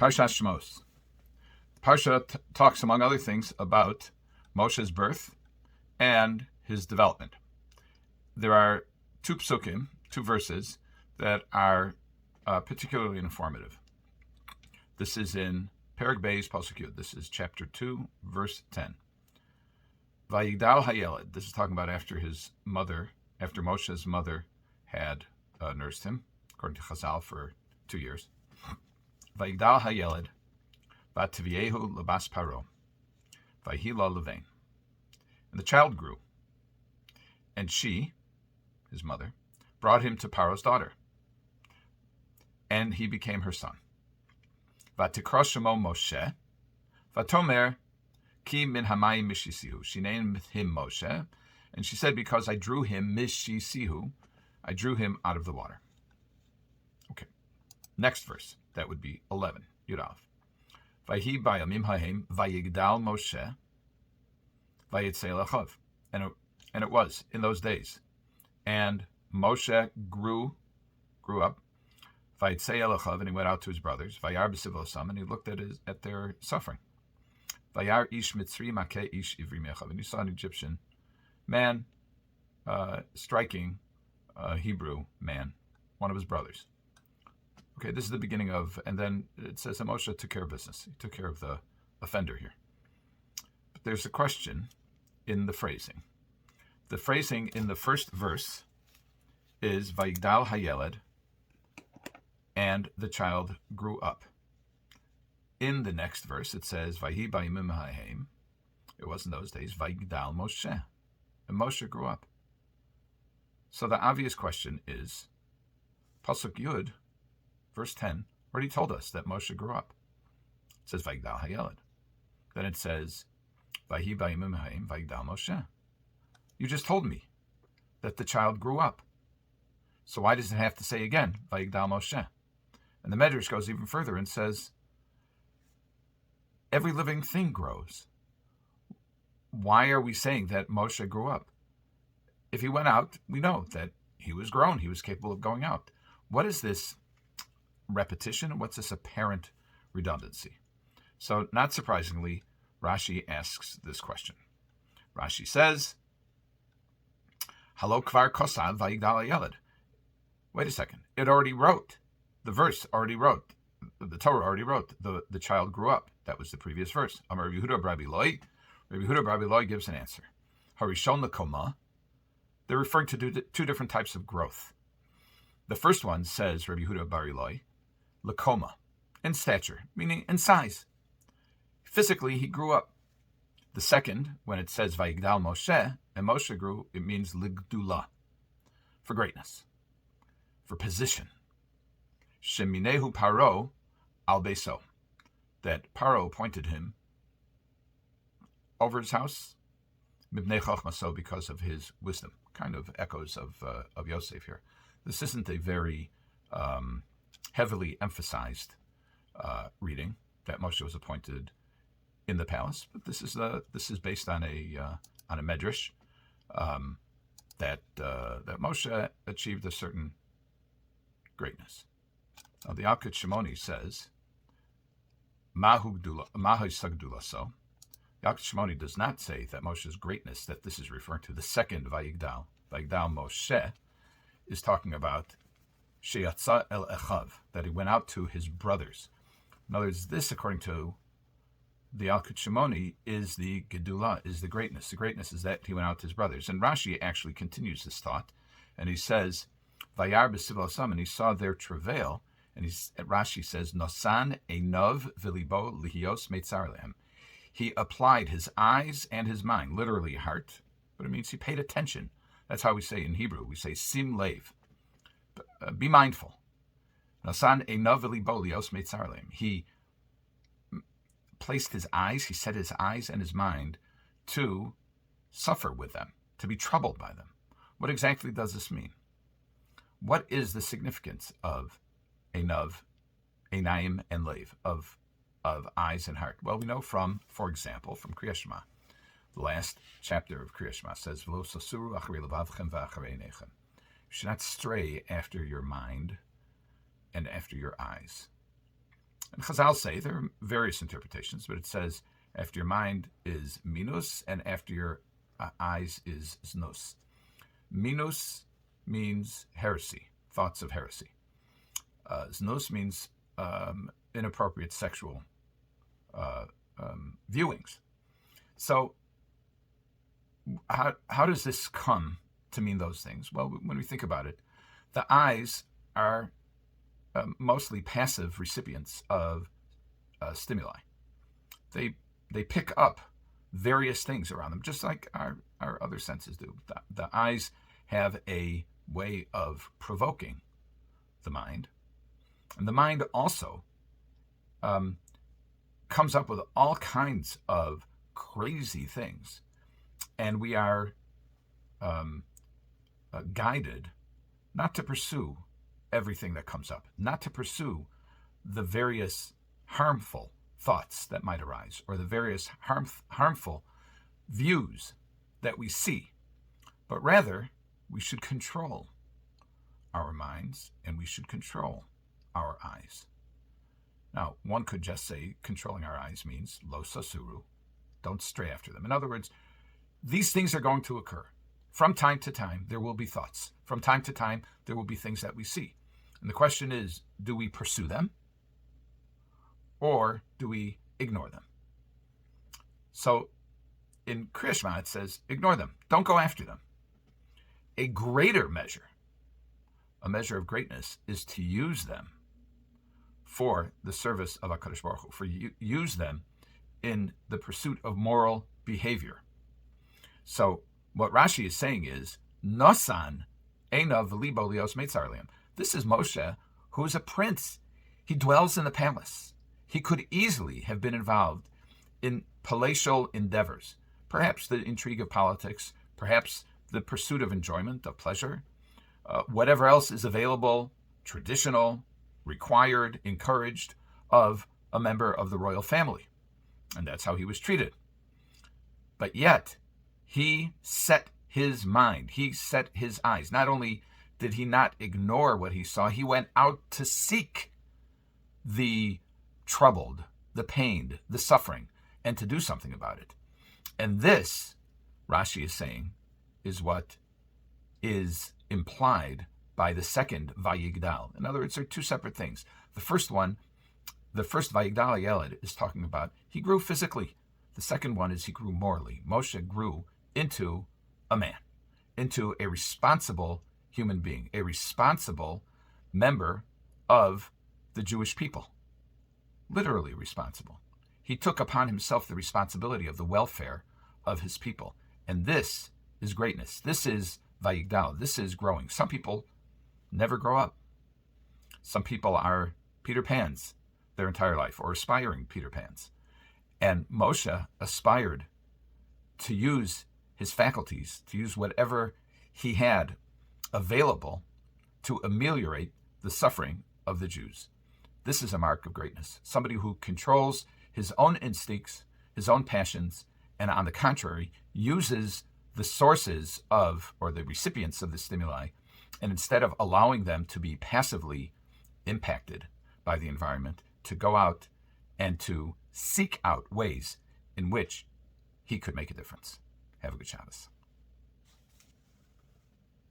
Parshas Shmos. Parsha talks, among other things, about Moshe's birth and his development. There are two psukim, two verses, that are particularly informative. This is in Perek Beis Pasuk Yud. This is chapter 2, verse 10. Vayigdal hayeled. This is talking about after Moshe's mother had nursed him, according to Chazal, for 2 years. Vayigdal hayeled, vativiehu lebas Paro, vayhila levain. And the child grew, and she, his mother, brought him to Paro's daughter, and he became her son. Vatikra shemo Moshe, vatomer ki min hamayim mishisihu. She named him Moshe, and she said, because I drew him mishisihu, I drew him out of the water. Okay. Next verse, that would be 11, Yudalef. Vayhi bayamim hahem vayigdal Moshe vayitzei lechav. And it was in those days, and Moshe grew up. Vayitzei lechav, and he went out to his brothers. Vayar b'sivosam, and he looked at their suffering. Vayar ish mitzri makeh ish ivri mechav, and he saw an Egyptian man striking a Hebrew man, one of his brothers. Okay, this is the beginning of, and then it says that Moshe took care of business. He took care of the offender here. But there's a question in the phrasing. The phrasing in the first verse is Vayigdal hayeled, and the child grew up. In the next verse, it says Vayhi bayimim hahem. It was in those days Vayigdal Moshe, and Moshe grew up. So the obvious question is, Pasuk Yud, verse 10, already told us that Moshe grew up. It says Vayigdal hayeled. Then it says Vayhi bayimim hahem Vayigdal Moshe. You just told me that the child grew up. So why does it have to say again Vayigdal Moshe? And the Medrash goes even further and says, every living thing grows. Why are we saying that Moshe grew up? If he went out, we know that he was grown. He was capable of going out. What is this repetition? What's this apparent redundancy? So, not surprisingly, Rashi asks this question. Rashi says, Halo kvar kosav vayigdal hayeled. Wait a second. It already wrote. The verse already wrote. The Torah already wrote. The child grew up. That was the previous verse. Amar Rabbi Yehuda Rabbi Loi. Rabbi Yehuda Rabbi Loi gives an answer. Harishon lekoma. They're referring to two different types of growth. The first one says, Rabbi Yehuda Bar Loi, lekoma, in stature, meaning in size. Physically, he grew up. The second, when it says Vayigdal Moshe, and Moshe grew, it means ligdula, for greatness, for position. Sheminehu Paro al beso, that Paro appointed him over his house, mibnei chochmaso, because of his wisdom. Kind of echoes of Yosef here. This isn't a very heavily emphasized reading that Moshe was appointed in the palace, but this is based on a medrash that Moshe achieved a certain greatness. Now the Yalkut Shimoni says, Mahu sagdula. So Yalkut Shimoni does not say that Moshe's greatness, that this is referring to the second Vayigdal Moshe, is talking about Sheyatza el Echav, that he went out to his brothers. In other words, this, according to the Yalkut Shimoni, is the Gedula, is the greatness. The greatness is that he went out to his brothers. And Rashi actually continues this thought, and he says, Vayar b'sivosam, and he saw their travail, and Rashi says, Nosan einov v'libo lihios meitzar lehem. He applied his eyes and his mind, literally heart, but it means he paid attention. That's how we say in Hebrew. We say sim lev. Be mindful. Nosan einov v'libo lihios meitzar lehem. He placed his eyes, he set his eyes and his mind to suffer with them, to be troubled by them. What exactly does this mean? What is the significance of Einav, Einayim, and Lev, of eyes and heart? Well, we know for example, from Kriyas Shema. The last chapter of Kriyas Shema says, V'lo sasuru acharei levavchem v'acharei einechem. You should not stray after your mind and after your eyes. And Chazal say there are various interpretations, but it says after your mind is minus and after your eyes is znus. Minus means heresy, thoughts of heresy. Znus means inappropriate sexual viewings. So how does this come to mean those things? Well, when we think about it, the eyes are mostly passive recipients of stimuli. They pick up various things around them, just like our other senses do. The eyes have a way of provoking the mind, and the mind also comes up with all kinds of crazy things, and we are guided not to pursue everything that comes up, not to pursue the various harmful thoughts that might arise or the various harmful views that we see, but rather we should control our minds and we should control our eyes. Now, one could just say controlling our eyes means lo sasuru, don't stray after them. In other words, these things are going to occur. From time to time, there will be thoughts. From time to time, there will be things that we see. And the question is, do we pursue them or do we ignore them? So in Kriya Shema, it says, ignore them. Don't go after them. A greater measure, a measure of greatness, is to use them for the service of HaKadosh Baruch Hu, for use them in the pursuit of moral behavior. So what Rashi is saying is, Nosan einav libo lios meitzar liam. This is Moshe, who is a prince. He dwells in the palace. He could easily have been involved in palatial endeavors, perhaps the intrigue of politics, perhaps the pursuit of enjoyment, of pleasure, whatever else is available, traditional, required, encouraged of a member of the royal family. And that's how he was treated. But yet, he set his mind, he set his eyes. Not only did he not ignore what he saw, he went out to seek the troubled, the pained, the suffering, and to do something about it. And this, Rashi is saying, is what is implied by the second Vayigdal. In other words, there are two separate things. The first one, the first Vayigdal Yeled, is talking about he grew physically. The second one is he grew morally. Moshe grew into a man, into a responsible human being, a responsible member of the Jewish people. Literally responsible. He took upon himself the responsibility of the welfare of his people. And this is greatness. This is Vayigdal. This is growing. Some people never grow up. Some people are Peter Pans their entire life, or aspiring Peter Pans. And Moshe aspired to use his faculties, to use whatever he had available to ameliorate the suffering of the Jews. This is a mark of greatness. Somebody who controls his own instincts, his own passions, and on the contrary, uses the sources of, or the recipients of the stimuli, and instead of allowing them to be passively impacted by the environment, to go out and to seek out ways in which he could make a difference. Have a good Shabbos.